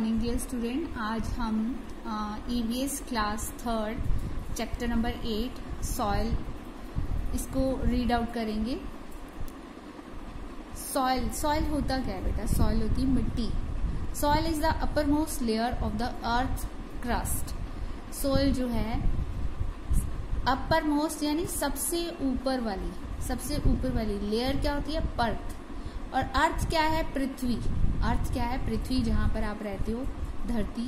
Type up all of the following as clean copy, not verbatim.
Morning dear student. आज हम EVS class 3 chapter number 8 soil इसको रीड आउट करेंगे। सॉइल होता क्या है बेटा? सॉइल होती है मिट्टी। Soil is the upper most layer of the earth crust. Soil जो है अपर मोस्ट यानी सबसे ऊपर वाली लेयर क्या होती है? परत। और अर्थ क्या है? पृथ्वी। अर्थ क्या है? पृथ्वी, जहां पर आप रहते हो, धरती।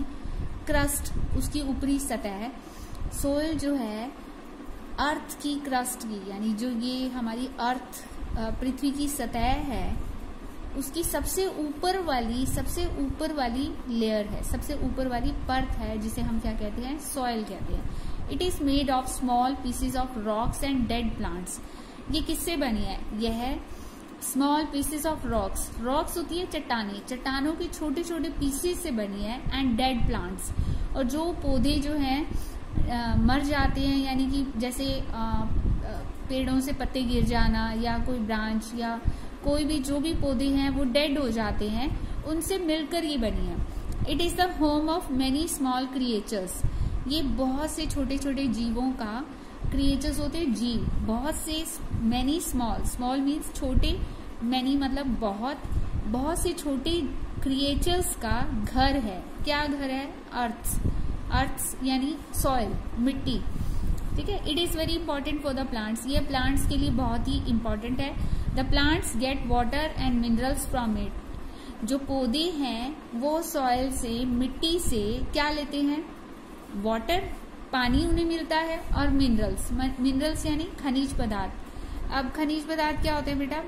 क्रस्ट उसकी ऊपरी सतह है। सोइल जो है अर्थ की क्रस्ट की, यानी जो ये हमारी अर्थ पृथ्वी की सतह है उसकी सबसे ऊपर वाली लेयर है, सबसे ऊपर वाली परत है, जिसे हम क्या कहते हैं? सॉइल कहते हैं। It is made of small pieces of rocks and dead plants. ये किससे बनी है? यह है स्मॉल पीसेस ऑफ रॉक्स होती है चट्टाने, चट्टानों के छोटे छोटे पीसेस से बनी है। एंड डेड प्लांट्स, और जो पौधे जो हैं मर जाते हैं, यानी कि जैसे पेड़ों से पत्ते गिर जाना या कोई ब्रांच या कोई भी जो भी पौधे हैं वो डेड हो जाते हैं, उनसे मिलकर ये बनी है। It is the home of many small creatures. ये बहुत से छोटे छोटे जीवों का, क्रिएचर्स होते हैं जीव, बहुत से, मैनी स्मॉल मीन्स छोटे, मैनी मतलब बहुत से छोटे क्रिएचर्स का घर है। क्या घर है? अर्थ यानी सॉइल, मिट्टी। ठीक है। It is very important for the plants. ये प्लांट्स के लिए बहुत ही इंपॉर्टेंट है। The plants get water and minerals from it. जो पौधे हैं वो सॉइल से, मिट्टी से क्या लेते हैं? वाटर, पानी उन्हें मिलता है, और मिनरल्स यानी खनिज पदार्थ। अब खनिज पदार्थ क्या होते हैं बेटा?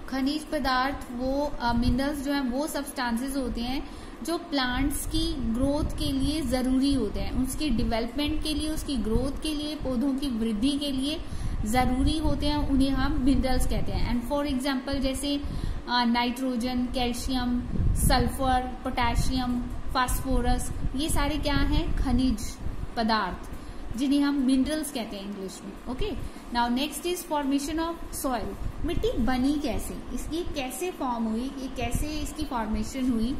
खनिज पदार्थ वो मिनरल्स जो हैं वो सब्सटेंसेस होते हैं जो प्लांट्स की ग्रोथ के लिए जरूरी होते हैं, उसकी डेवलपमेंट के लिए, उसकी ग्रोथ के लिए, पौधों की वृद्धि के लिए जरूरी होते हैं, उन्हें हम मिनरल्स कहते हैं। एंड फॉर एग्जाम्पल जैसे nitrogen, calcium, sulphur, potassium, phosphorus, ये सारे क्या हैं? खनिज पदार्थ, जिन्हें हम मिनरल्स कहते हैं इंग्लिश में। Okay, now next is formation of soil. मिट्टी बनी कैसे? इसकी कैसे फॉर्म हुई? ये कैसे इसकी फॉर्मेशन हुई?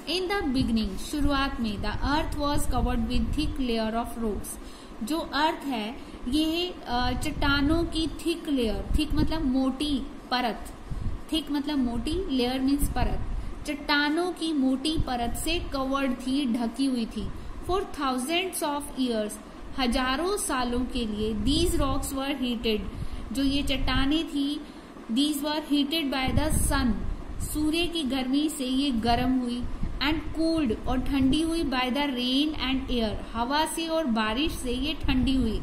इन द बिगनिंग, शुरुआत में, the earth was covered with thick layer of rocks. जो अर्थ है ये चट्टानों की थिक लेयर, थिक मतलब मोटी परत, थिक मतलब मोटी, लेयर मीन्स परत, चट्टानों की मोटी परत से कवर्ड थी, ढकी हुई थी। फॉर थाउजेंड्स ऑफ ईयर्स, हजारों सालों के लिए, दीज रॉक्स वर हीटेड, जो ये चट्टाने थी, these were heated by the sun, सूर्य की गर्मी से ये गर्म हुई। एंड कूल्ड, और ठंडी हुई, by the rain and air, हवा से और बारिश से ये ठंडी हुई।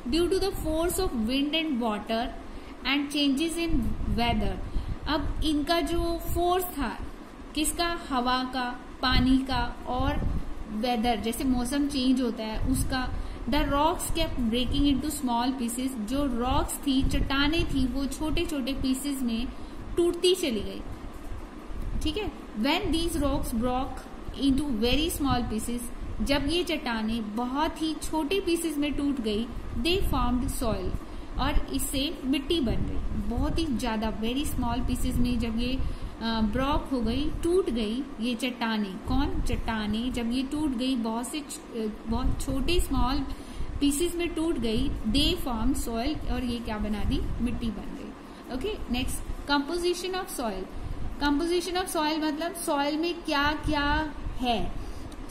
Due to the force of wind and water and changes in weather. अब इनका जो फोर्स था, किसका? हवा का, पानी का, और वेदर, जैसे मौसम चेंज होता है उसका। The rocks kept breaking into small pieces. जो रॉक्स थी, चट्टाने थी, वो छोटे छोटे पीसेस में टूटती चली गई। ठीक है। When these rocks broke into very small pieces, जब ये चट्टाने बहुत ही छोटे पीसेस में टूट गई, दे फॉर्म्ड सॉइल, और इससे मिट्टी बन गई। बहुत ही ज्यादा वेरी स्मॉल पीसेस में जब ये ब्रॉक हो गई, टूट गई ये चट्टाने। कौन? चट्टाने जब ये टूट गई, बहुत छोटे स्मॉल पीसेस में टूट गई, दे फॉर्म सॉइल, और ये क्या बना दी? मिट्टी बन गई। Okay, next, composition of soil. Composition of soil मतलब सॉइल में क्या क्या है?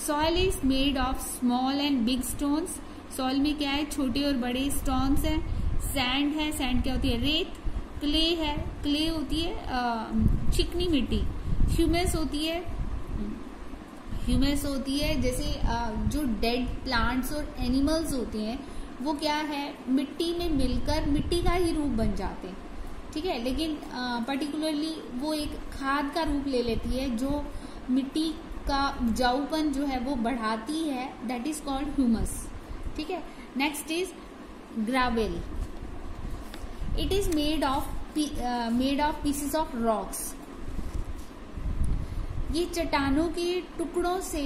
Soil is made of small and big stones. Soil में क्या है? छोटे और बड़े स्टोन्स हैं। सैंड है, सैंड क्या होती है? रेत। क्ले है, क्ले होती है चिकनी मिट्टी। ह्यूमस होती है जैसे जो डेड प्लांट्स और एनिमल्स होते हैं वो क्या है? मिट्टी में मिलकर मिट्टी का ही रूप बन जाते हैं। ठीक है, लेकिन पर्टिकुलरली वो एक खाद का रूप ले लेती है जो मिट्टी का उपजाऊपन जो है वो बढ़ाती है, दैट इज कॉल्ड ह्यूमस। ठीक है। Next is gravel. It is made of pieces of rocks. ये चट्टानों के टुकड़ों से,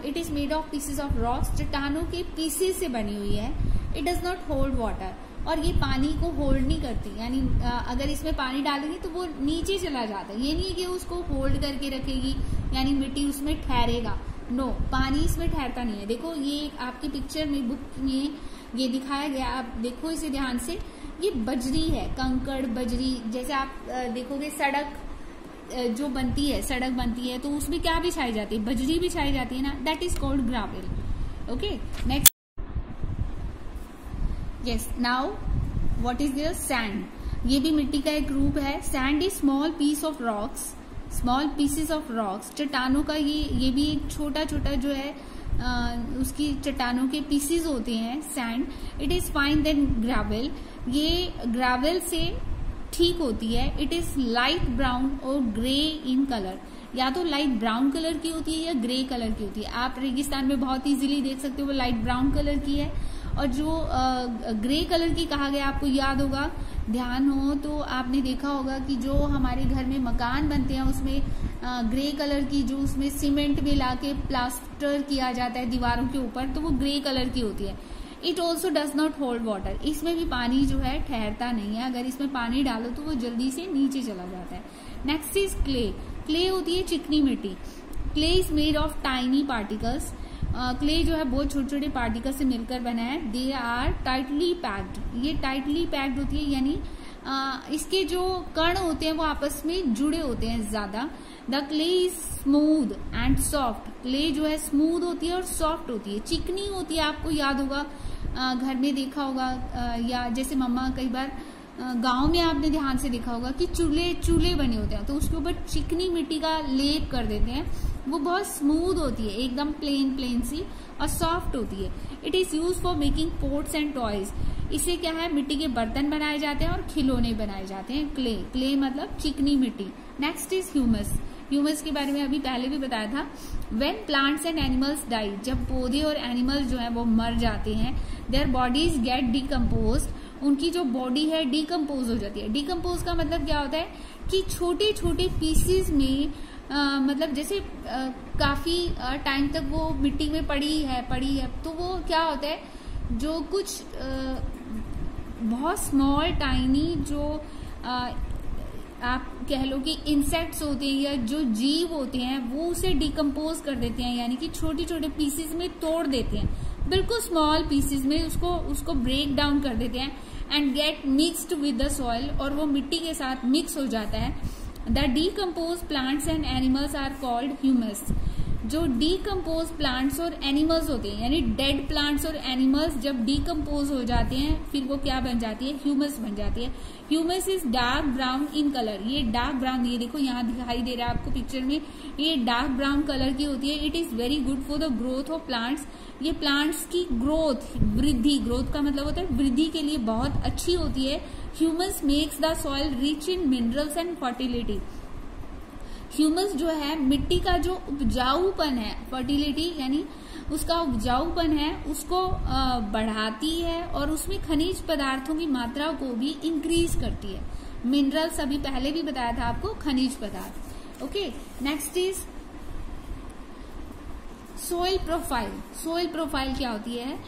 it is made of pieces of rocks, चट्टानों के पीसेस से बनी हुई है। It does not hold water, और ये पानी को होल्ड नहीं करती, यानी अगर इसमें पानी डालेंगे तो वो नीचे चला जाता है। ये नहीं है कि उसको होल्ड करके रखेगी, यानी मिट्टी उसमें ठहरेगा। नो, पानी इसमें ठहरता नहीं है। देखो ये आपकी पिक्चर में, बुक में ये दिखाया गया, आप देखो इसे ध्यान से, ये बजरी है, कंकड़ बजरी। जैसे आप देखोगे सड़क जो बनती है, सड़क बनती है तो उसमें क्या बिछाई जाती है, बजरी बिछाई जाती है ना, that is called gravel. Okay, next, yes, now what is there, sand. ये भी मिट्टी का एक रूप है। Sand is small piece of rocks, small pieces of rocks. चट्टानों का ये भी एक छोटा छोटा जो है उसकी चट्टानों के पीसेस होते हैं, sand. It is fine then gravel, ये ग्रेवल से ठीक होती है। इट इज लाइट ब्राउन और ग्रे इन कलर, या तो लाइट ब्राउन कलर की होती है या ग्रे कलर की होती है। आप रेगिस्तान में बहुत इजीली देख सकते हो वो लाइट ब्राउन कलर की है, और जो ग्रे कलर की कहा गया, आपको याद होगा, ध्यान हो तो आपने देखा होगा कि जो हमारे घर में मकान बनते हैं उसमें ग्रे कलर की, जो उसमें सीमेंट मिला के प्लास्टर किया जाता है दीवारों के ऊपर, तो वो ग्रे कलर की होती है। It also does not hold water, इसमें भी पानी जो है ठहरता नहीं है। अगर इसमें पानी डालो तो वो जल्दी से नीचे चला जाता है। Next is clay. क्ले होती है चिकनी मिट्टी। Clay is made of tiny particles. Clay जो है बहुत छोटे छोटे पार्टिकल से मिलकर बना है। दे आर टाइटली पैक्ड, ये टाइटली पैक्ड होती है, यानी इसके जो कण होते हैं वो आपस में जुड़े होते हैं ज्यादा। The clay is smooth and soft, clay जो है स्मूथ होती है और सॉफ्ट होती है, चिकनी होती है। आपको याद होगा, घर में देखा होगा, या जैसे मम्मा कई बार गांव में आपने ध्यान से देखा होगा कि चूल्हे बने होते हैं, तो उसके ऊपर चिकनी मिट्टी का लेप कर देते हैं। वो बहुत स्मूथ होती है, एकदम प्लेन सी, और सॉफ्ट होती है। It is use for making pots and toys, इससे क्या है, मिट्टी के बर्तन बनाए जाते हैं और खिलौने बनाए जाते हैं। क्ले मतलब चिकनी मिट्टी। Next is humus. ह्यूमस के बारे में अभी पहले भी बताया था। When plants and animals die, जब पौधे और एनिमल्स जो है वो मर जाते हैं, देयर बॉडीज गेट डिकम्पोज, उनकी जो बॉडी है डिकम्पोज हो जाती है। डिकम्पोज का मतलब क्या होता है कि छोटे छोटे पीसेस में मतलब जैसे काफी टाइम तक वो मिट्टी में पड़ी है, तो वो क्या होता है, जो कुछ बहुत स्मॉल टाइनी जो आप कह लो कि इंसेक्ट्स होते हैं या जो जीव होते हैं, वो उसे डिकम्पोज कर देते हैं, यानी कि छोटे छोटे पीसेस में तोड़ देते हैं, बिल्कुल स्मॉल पीसेस में उसको ब्रेक डाउन कर देते हैं, and get mixed with the soil, और वो मिट्टी के साथ मिक्स हो जाता है। The decompose plants and animals are called humus. जो डीकम्पोज प्लांट्स और एनिमल्स होते हैं, यानी डेड प्लांट्स और एनिमल्स जब डीकम्पोज हो जाते हैं, फिर वो क्या बन जाती है, ह्यूमस बन जाती है। Humus is dark brown in colour, ये डार्क ब्राउन, ये देखो यहाँ दिखाई दे रहा है आपको पिक्चर में, ये डार्क ब्राउन कलर की होती है। It is very good for the growth of plants, ये प्लांट्स की ग्रोथ का मतलब होता है वृद्धि के लिए बहुत अच्छी होती है। Humus makes the soil rich in minerals and fertility. Humus जो है मिट्टी का जो उपजाऊपन है, फर्टिलिटी यानी उसका उपजाऊपन है, उसको बढ़ाती है, और उसमें खनिज पदार्थों की मात्रा को भी इंक्रीज करती है। मिनरल्स अभी पहले भी बताया था आपको, खनिज पदार्थ। Okay, next is soil profile. Soil profile क्या होती है,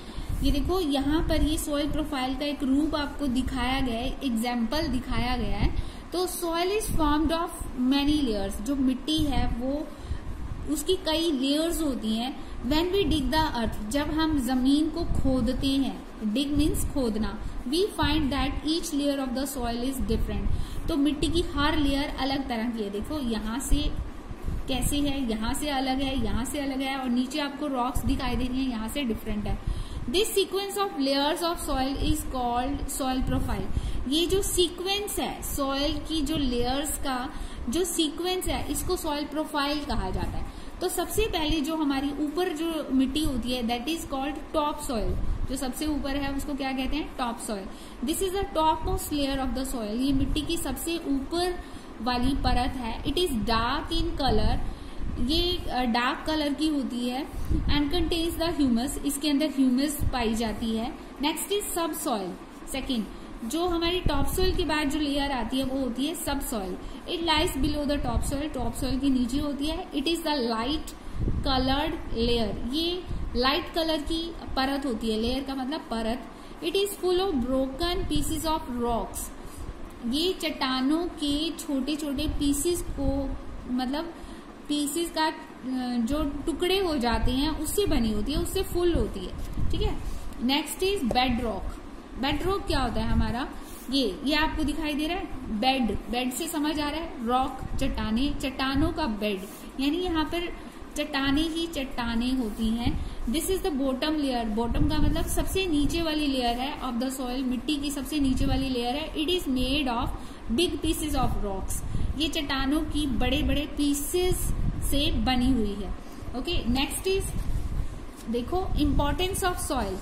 ये देखो यहाँ पर ये सोइल प्रोफाइल का एक रूप आपको दिखाया गया है, एग्जाम्पल दिखाया गया है। तो soil is formed of many layers, जो मिट्टी है वो उसकी कई लेयर्स होती हैं। When we dig the earth, जब हम जमीन को खोदते हैं, डिग मीन्स खोदना, we find that each layer of the soil is different. तो मिट्टी की हर लेयर अलग तरह की है। देखो यहाँ से कैसे है, यहाँ से अलग है, यहाँ से अलग है, और नीचे आपको रॉक्स दिखाई दे रही है, यहाँ से डिफरेंट है। This sequence of layers of soil is called soil profile. ये जो सीक्वेंस है सॉइल की, जो लेयर्स का जो सीक्वेंस है, इसको सॉइल प्रोफाइल कहा जाता है। तो सबसे पहले जो हमारी ऊपर जो मिट्टी होती है, that is called top soil. जो सबसे ऊपर है उसको क्या कहते हैं, top soil. This is the top most layer of the soil. ये मिट्टी की सबसे ऊपर वाली परत है। It is dark in colour, ये डार्क कलर की होती है, एंड कंटेन्स द ह्यूमस, इसके अंदर ह्यूमस पाई जाती है। नेक्स्ट इज सब सॉइल। सेकेंड, जो हमारी टॉप सॉइल के बाद जो लेयर आती है वो होती है सब soil. It lies below the top soil, top soil के नीचे होती है। It is the light coloured layer, ये लाइट कलर की परत होती है, लेयर का मतलब परत। It is full of broken pieces of rocks, ये चट्टानों के छोटे छोटे पीसेस को मतलब पीसेस का जो टुकड़े हो जाते हैं उससे बनी होती है, उससे फुल होती है, ठीक है। Next is bed rock. Bed rock क्या होता है हमारा, ये आपको दिखाई दे रहा है, बेड से समझ आ रहा है, रॉक चट्टाने, चट्टानों का बेड, यानी यहाँ पर चट्टाने ही चट्टाने होती हैं। This is the bottom layer. Bottom का मतलब सबसे नीचे वाली लेयर है ऑफ द सॉइल, मिट्टी की सबसे नीचे वाली लेयर है। It is made of big pieces of rocks. ये चट्टानों की बड़े बड़े पीसेस से बनी हुई है। ओके, नेक्स्ट इज देखो इम्पोर्टेंस ऑफ सॉइल।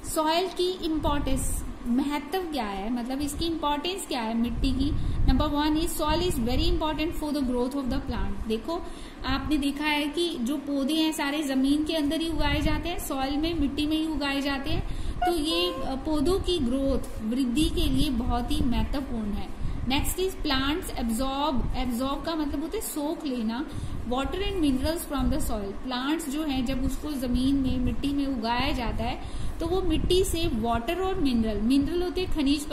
सॉइल की इम्पोर्टेंस, महत्व क्या है, मतलब इसकी इम्पोर्टेंस क्या है मिट्टी की। Number 1 is soil is very important for the growth of the plant. देखो आपने देखा है कि जो पौधे हैं सारे जमीन के अंदर ही उगाए जाते हैं, सॉइल में, मिट्टी में ही उगाए जाते हैं, तो ये पौधों की ग्रोथ, वृद्धि के लिए बहुत ही महत्वपूर्ण है। नेक्स्ट इज प्लांट्स एब्जॉर्ब का मतलब होता है सोख लेना water and minerals from the soil. Plants जो है जब उसको जमीन में, मिट्टी में उगाया जाता है तो वो मिट्टी से वाटर और मिनरल होते हैं खनिज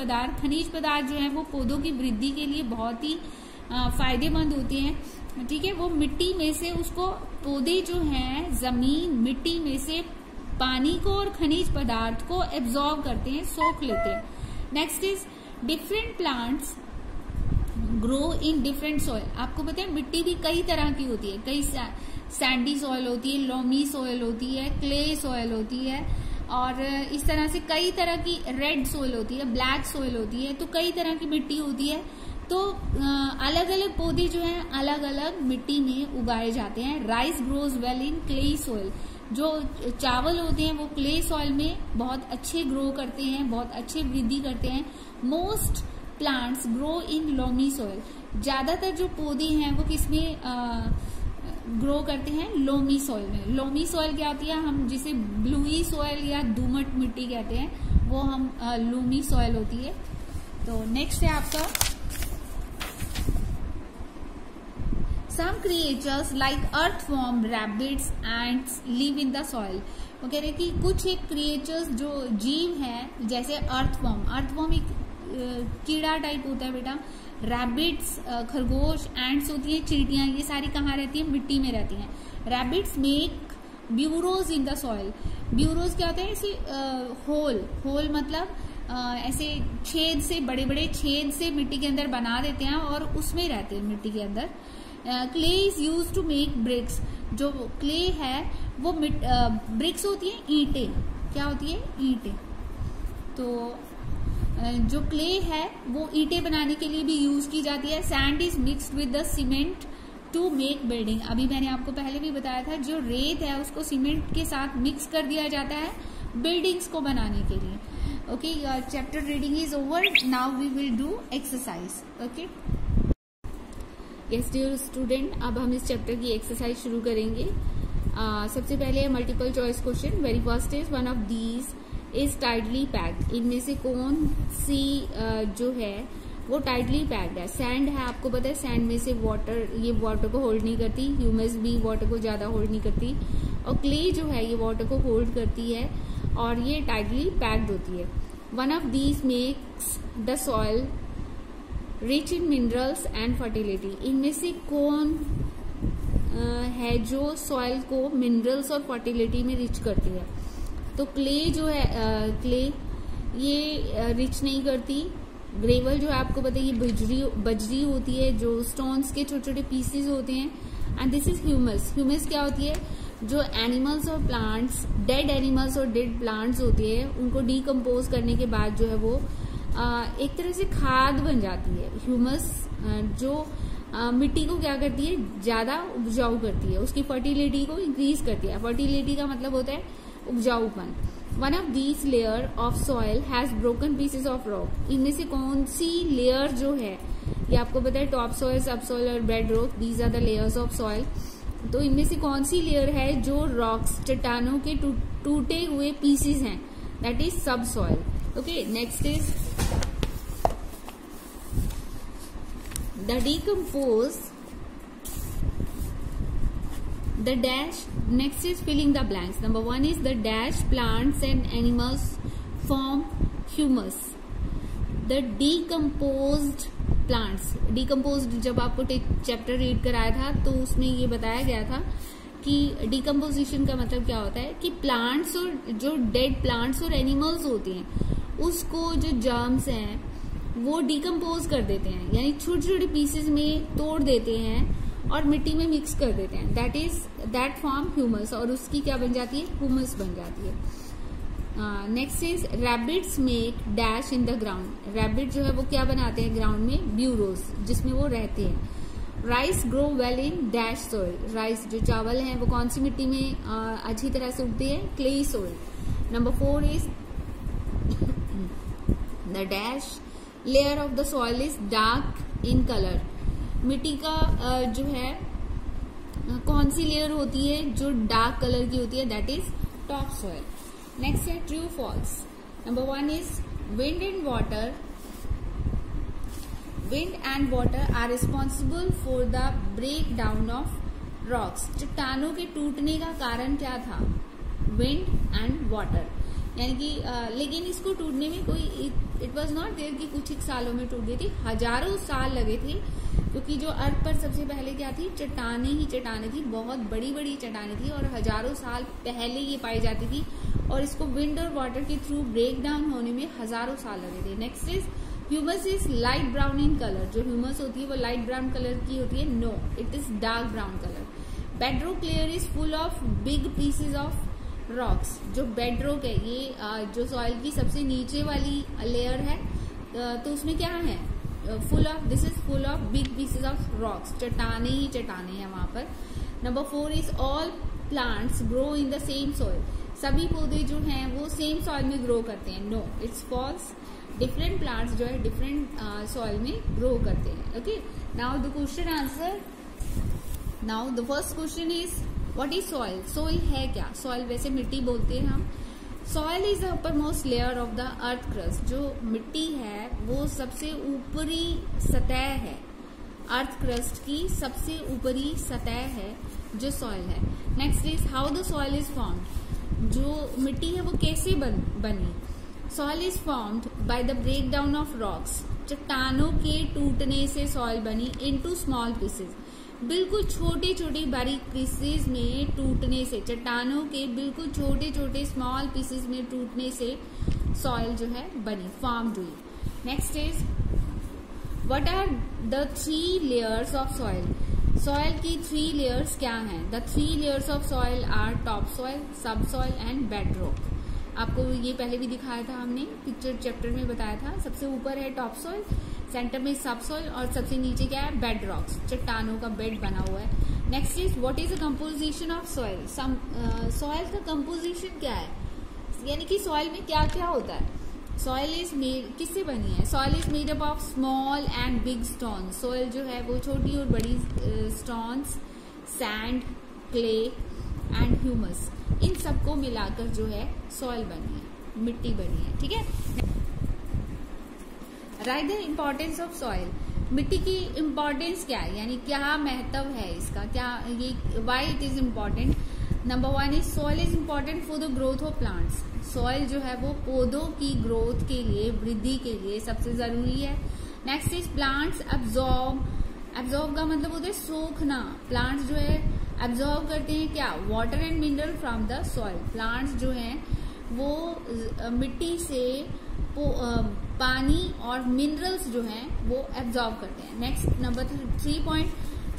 पदार्थ जो है वो पौधों की वृद्धि के लिए बहुत ही फायदेमंद होते हैं, ठीक है। वो मिट्टी में से उसको, पौधे जो हैं जमीन मिट्टी में से पानी को और खनिज पदार्थ को एब्जॉर्ब करते हैं, सोख लेते हैं। Next is different plants grow in different soil. आपको पता है मिट्टी भी कई तरह की होती है, कई सैंडी सॉइल होती है, लोमी सॉइल होती है, क्ले सॉइल होती है, और इस तरह से कई तरह की रेड सॉइल होती है, ब्लैक सॉइल होती है, तो कई तरह की मिट्टी होती है। तो अलग अलग पौधे जो हैं अलग अलग मिट्टी में उगाए जाते हैं। Rice grows well in clay soil. जो चावल होते हैं वो क्ले सॉइल में बहुत अच्छे ग्रो करते हैं, बहुत अच्छे वृद्धि करते हैं। Most plants grow in loamy soil. ज्यादातर जो पौधे हैं वो किसमें ग्रो करते हैं, लोमी सॉइल में। लोमी सॉइल क्या होती है, हम जिसे ब्लूई सॉइल या दोमट मिट्टी कहते हैं, वो हम लोमी सॉइल होती है। तो नेक्स्ट है आपका some creatures like earthworm, rabbits, ants live in the soil. वो कह रहे कि कुछ एक क्रिएचर्स जो जीव हैं जैसे अर्थवॉर्म एक कीड़ा टाइप होता है बेटा, रैबिट्स खरगोश, एंट्स होती है चींटियां, ये सारी कहाँ रहती है, मिट्टी में रहती हैं। Rabbits make bureaus in the soil. Bureaus क्या होता है, ऐसे होल मतलब ऐसे छेद से, बड़े बड़े छेद से मिट्टी के अंदर बना देते हैं और उसमें रहते हैं मिट्टी के अंदर। Clay is use to make bricks. जो क्ले है वो ब्रिक्स होती है ईंटें, क्या होती है, ईंटें। तो जो क्ले है वो ईंटें बनाने के लिए भी यूज की जाती है। Sand is mixed with the cement to make building. अभी मैंने आपको पहले भी बताया था, जो रेत है उसको सीमेंट के साथ मिक्स कर दिया जाता है बिल्डिंग्स को बनाने के लिए। Okay, chapter reading is over, now we will do exercise. Okay, yes dear student, अब हम इस चैप्टर की एक्सरसाइज शुरू करेंगे। सबसे पहले multiple choice question. Very first is one of these is tightly packed. इनमें से कौन सी जो है वो टाइटली पैक्ड है। सैंड है, आपको पता है सैंड में से वाटर, ये वाटर को होल्ड नहीं करती, ह्यूमस भी वाटर को ज्यादा होल्ड नहीं करती, और क्ले जो है ये वाटर को होल्ड करती है और ये टाइटली पैक्ड होती है। One of these makes the soil rich in minerals and fertility. इनमें से कौन है जो सॉइल को मिनरल्स और फर्टिलिटी में रिच करती है। तो क्ले जो है, क्ले ये रिच नहीं करती। ग्रेवल जो है आपको पता है ये बजरी होती है, जो स्टोन्स के छोटे छोटे पीसेस होते हैं। And this is humus. Humus क्या होती है, जो एनिमल्स और प्लांट्स, डेड एनिमल्स और डेड प्लांट्स होते हैं, उनको डीकम्पोज करने के बाद जो है वो एक तरह से खाद बन जाती है। ह्यूमस जो मिट्टी को क्या करती है, ज्यादा उपजाऊ करती है, उसकी फर्टिलिटी को इंक्रीज करती है। फर्टिलिटी का मतलब होता है उपजाऊपन। One of these layer of soil has broken pieces of rock. इनमें से कौन सी लेयर जो है, ये आपको पता है टॉप सॉइल, सब सॉइल और bed rock, these are the layers of soil. तो इनमें से कौन सी लेयर है जो रॉक्स, चट्टानों के टूटे हुए पीसेस हैं, दैट इज सब soil. Okay, next is the decompose the dash. Next is filling the blanks. Number 1 is the dash plants and animals form humus. The decomposed plants decompose, जब आपको चैप्टर रीड कराया था तो उसमें ये बताया गया था कि डिकम्पोजिशन का मतलब क्या होता है कि प्लांट्स और जो डेड प्लांट्स और एनिमल्स होते हैं उसको जो जर्म्स हैं वो डिकम्पोज कर देते हैं, यानी छोटे छोटे पीसेस में तोड़ देते हैं और मिट्टी में मिक्स कर देते हैं, दैट फॉर्म ह्यूमस, और उसकी क्या बन जाती है, ह्यूमस बन जाती है। Next is rabbits make dash in the ground, rabbit जो है वो क्या बनाते हैं ग्राउंड में, ब्यूरोज जिसमें वो रहते हैं। Rice grow well in dash soil, rice जो चावल है वो कौन सी मिट्टी में अच्छी तरह से उगते हैं, clay soil. Number 4 is the dash layer of the soil is dark in colour, मिट्टी का जो है कौन सी लेयर होती है जो डार्क कलर की होती है, that is top soil. Next है true false. Number 1 is wind and water, wind and water are responsible for the break down of rocks, चट्टानों के टूटने का कारण क्या था, विंड एंड वाटर, यानी कि लेकिन इसको टूटने में कोई इट वॉज नॉट देयर कि कुछ एक सालों में टूट गई थी, हजारों साल लगे थे, क्योंकि जो अर्थ पर सबसे पहले क्या थी, चट्टाने ही चट्टाने थी, बहुत बड़ी बड़ी चट्टाने थी और हजारों साल पहले ये पाई जाती थी और इसको विंड और वाटर के थ्रू ब्रेक डाउन होने में हजारों साल लगे थे। Next is humus is light brown in colour, जो ह्यूमस होती है वो लाइट ब्राउन कलर की होती है, no it is dark brown colour. Bedrock layer is full of big pieces of rocks, जो बेडरॉक है ये जो सॉइल की सबसे नीचे वाली लेयर है तो उसमें क्या है, full of, this is full of big pieces of rocks, चट्टाने ही चट्टाने हैं वहां पर। Number 4 is all plants grow in the same soil, सभी पौधे जो हैं वो सेम सॉइल में ग्रो करते हैं, no it's falls, different plants जो है डिफरेंट सॉइल में ग्रो करते हैं। Okay, now the question answer, now the first question is what is soil, soil है क्या, सॉइल वैसे मिट्टी बोलते हैं हम। Soil is the upper most layer of the earth crust, जो मिट्टी है वो सबसे ऊपरी सतह है, अर्थ क्रस्ट की सबसे ऊपरी सतह है जो सॉइल है। Next is how the soil is formed, जो मिट्टी है वो कैसे बनी, soil is formed by the break down of rocks, चट्टानों के टूटने से सॉइल बनी, इनटू स्मॉल पीसेज, बिल्कुल छोटे छोटे बारीक पीसेस में टूटने से, चट्टानों के बिल्कुल छोटे छोटे स्मॉल पीसेस में टूटने से सॉइल जो है बनी, फॉर्म्ड हुई। Next is what are the 3 layers of soil, soil की 3 लेयर्स क्या हैं, the 3 layers of soil are top soil, sub soil and bedrock. आपको ये पहले भी दिखाया था हमने, पिक्चर चैप्टर में बताया था, सबसे ऊपर है टॉप सॉइल, सेंटर में सब सॉइल और सबसे नीचे क्या है, बेड रॉक्स, चट्टानों का बेड बना हुआ है। Next is what is the composition of soil, soil का कंपोजिशन क्या है, यानी कि सॉइल में क्या क्या होता है। सॉइल इज मेड, किससे बनी है, soil is made up of small and big stone, soil जो है वो छोटी और बड़ी stones, sand, clay and humus, इन सबको मिलाकर जो है सॉइल बनी है, मिट्टी बनी है। ठीक है, right the importance of soil, मिट्टी की इम्पोर्टेंस क्या है, यानी क्या महत्व है इसका, क्या ये why it is important. Number 1 is soil is important for the growth of plants, soil जो है वो पौधों की ग्रोथ के लिए, वृद्धि के लिए सबसे जरूरी है। Next is plants absorb, absorb का मतलब होता है सोखना, प्लांट्स जो है एब्जॉर्ब करते हैं क्या, water and mineral from the soil, plants जो हैं वो मिट्टी से पानी और मिनरल्स जो हैं वो एब्जॉर्ब करते हैं। Next number 3 point,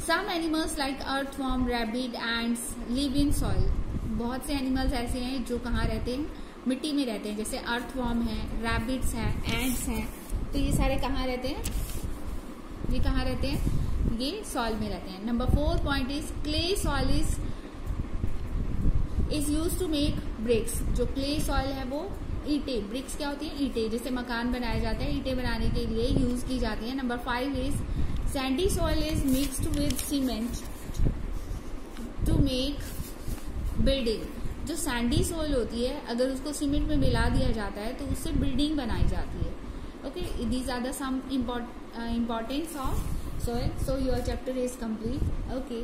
some animals like earthworm, rabbit, ants live in soil, बहुत से एनिमल्स ऐसे हैं जो कहाँ रहते हैं, मिट्टी में रहते हैं, जैसे अर्थवर्म है, रैबिट्स हैं, एंड्स हैं, तो ये सारे कहाँ रहते हैं, ये कहाँ रहते हैं, ये सॉइल में रहते हैं। Number 4 point is clay soil is use to make bricks, जो क्ले सॉइल है वो ईंटे, ब्रिक्स क्या होती है, ईंटे, जैसे मकान बनाया जाता है, ईंटे बनाने के लिए यूज की जाती है। Number 5 is sandy soil is mixed with cement to make building, जो सैंडी सॉइल होती है अगर उसको सीमेंट में मिला दिया जाता है तो उससे बिल्डिंग बनाई जाती है। Okay, these are the some importance of soil. So your chapter is complete. Okay.